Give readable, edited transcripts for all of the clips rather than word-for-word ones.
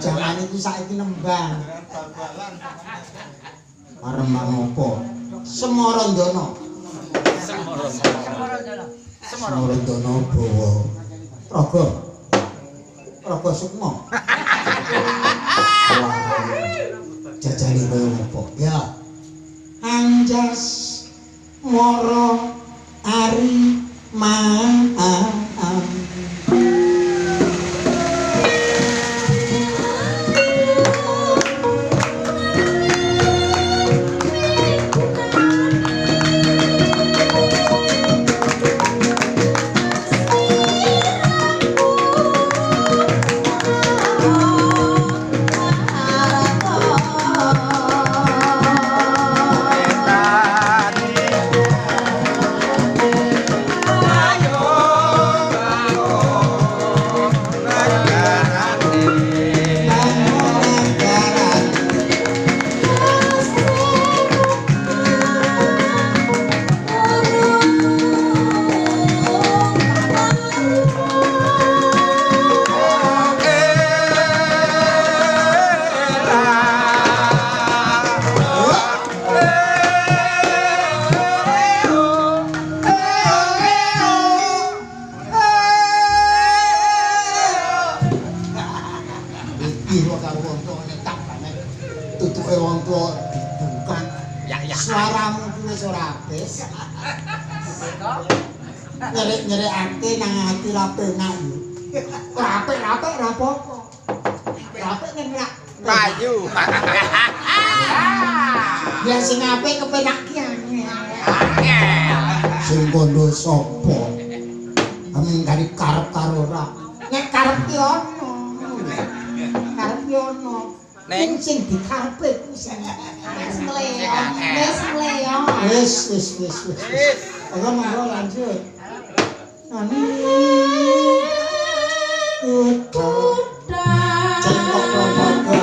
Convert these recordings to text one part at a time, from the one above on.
Jangan iki saiki nembang. Arembang apa? Semorondana. Semorondana bawa. Raga Sukma. Jajane koyo apa? Ya. Anjas moro ari maan. Nyerek-nyerekake nang ati ra penak yo. Ora apik-apik ora apa-apa. Apik nyerak payu. Ya sing apik kepenak ki angel. Sing kondo sapa? Amin kari karep karo ora. Nek karep ki ono. Karep ki ono. Ning sing dikarepe ku sing wis mleyo. Wis. Ora monggo lanjut. Nani kuda cengkok romogo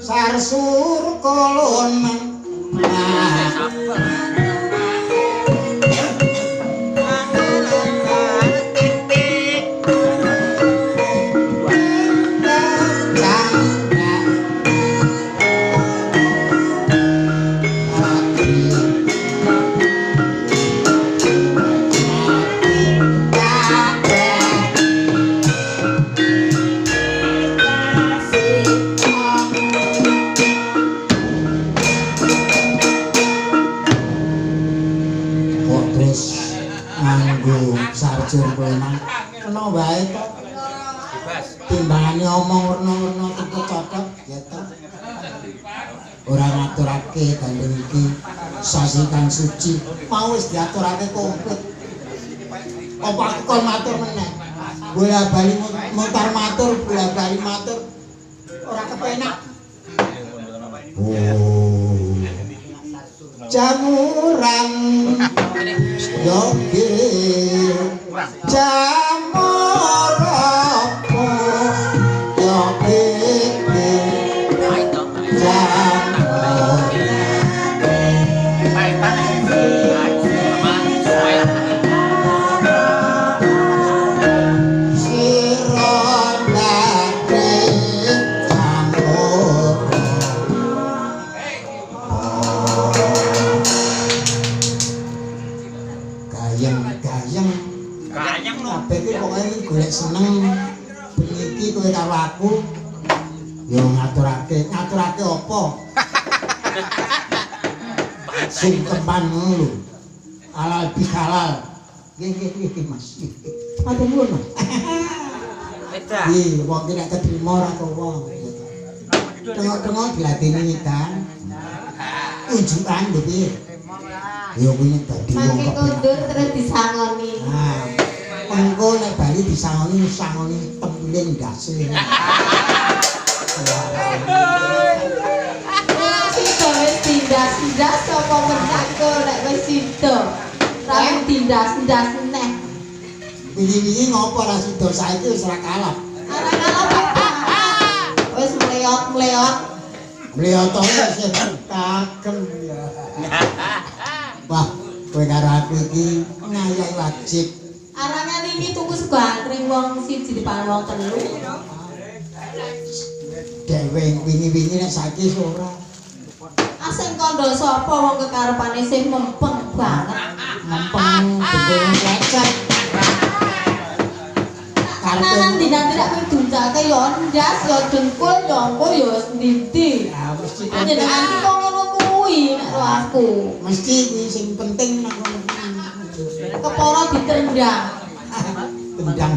Sarsur kolon kena wae to. Timbangane omong werna-werna cocok ya to. Ora ngaturake gandeng iki sasi kang suci. Mau wis diaturake komplit. Apa aku kon matur meneh. Bola-bali mutar matur, bola-bali matur. Ora kepenak. Oh. Jamuran yogi jamoropo yogi gayeng kabeh iki pokoke golek seneng bengi iki kowe karo aku yo ngaturake apa sing kepan lho halal bihalal nggih Mas matur nuwun beda iki wong nek ketrima ora kok wong tengok-tengok diladeni kan ujukan lho piye ya kuwi dadi wong mangke kundur terus disangoni engko nek bali disangoni tempile ndase tindas sapa menako nek wis sida ra tindas neh wingi-wingi ngopo ra sida saiki wis ora kalap wis mleot wis kagem ya wah kowe karo aku iki ngayahi wajib arangan ini tuku sego antring wong siji dipangan wong telu dhewe wingi-wingi nek saiki ora asing kandha sapa wong kekarepane sing mempeng banget mempeng bentuk lecet karepe dinanti nek diuncake ya ndas ya dengkul ya engko ya wis ndi ya mesti jenengan kok ngono kuwi nek aku mesti kuwi sing penting nang ngono kepara ditendang tendang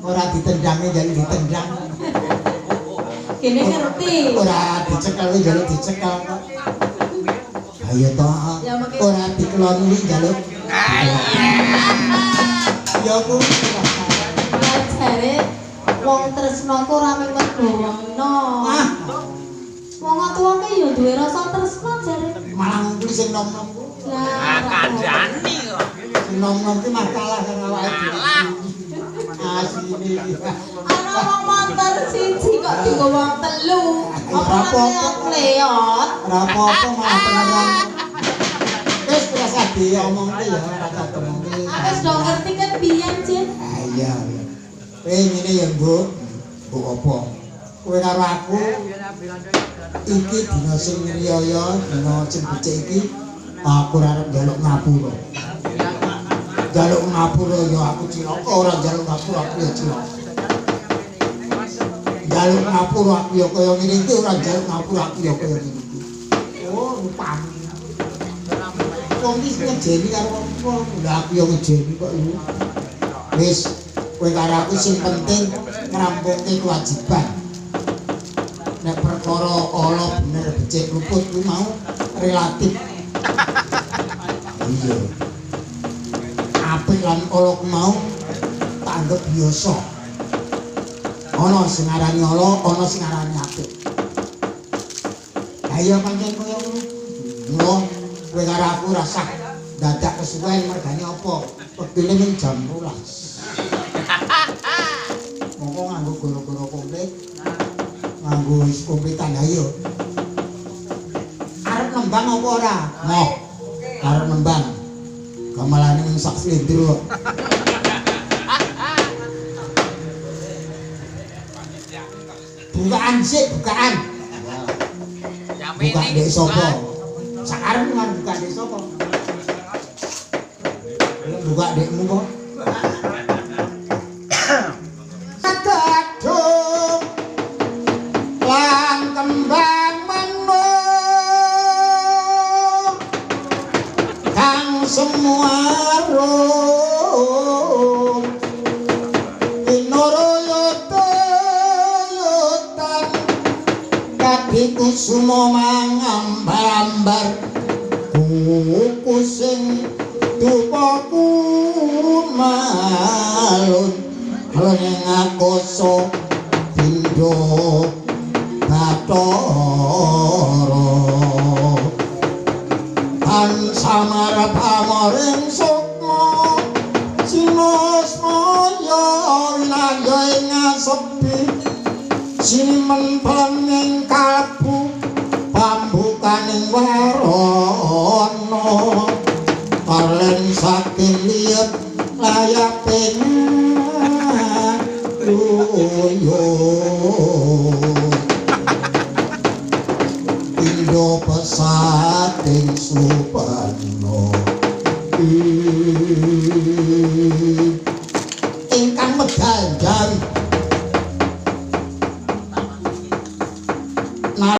ora ditendange jadi ditendang kene ngerti ora dicekel njaluk dicekel ayo to ora dikeloni njaluk ya ku jare wong tresna ku ora mung medhono wong tuwa ki ya duwe rasa tresna jare malah kuwi sing nom-nom kandhani kok sing nom-nom ki mah kalah karo awake dhewe asline ana wong motor siji kok dienggo wong telu apa leot ora apa-apa malah tenanan wis biasa diomongke ya ora ketemu wis do ngerti kan biyen Cin iya ngene ya Bu apa kowe karo aku iki dina sing riyaya dina sing becik iki aku arep njaluk ngapura ya aku cilaka ora njaluk ngapura aku ya cilaka njaluk ngapura aku ya kaya ngene iki ora njaluk ngapura aku ya kaya ngene iki oh rupane wong iki ngejeni karo wong lha aku ya ngejeni kok iki wis kowe karo aku sing penting ngrampungke kewajiban nek perkara ala bener becik luput kuwi mau relatif iya apik lan ala mau tak anggap biasa ana sing arani ala ana sing arani apik ha iya pancen koyo ngono kowe karo aku rasah dadak kesuwen mergane apa wektu ning jam 12 monggo nganggo goro-goro komplit nganggo wis komplitan ayo arep nembang apa ora moh arep nembang gamalane ning sak slendro kok bukaan sik bukaan buka dek sapa sakarep nang buka dek sapa buka dekmu kok semua rum inoroyotan kadiku sumo mangambar kuku sing tupaku malun leneng akoso bindo batoro samara pamoring sukma sinos moyo winaya ing sepi simen penging kalbu pambukaning warana kalen saking liet layaping luyo Indo pesating supano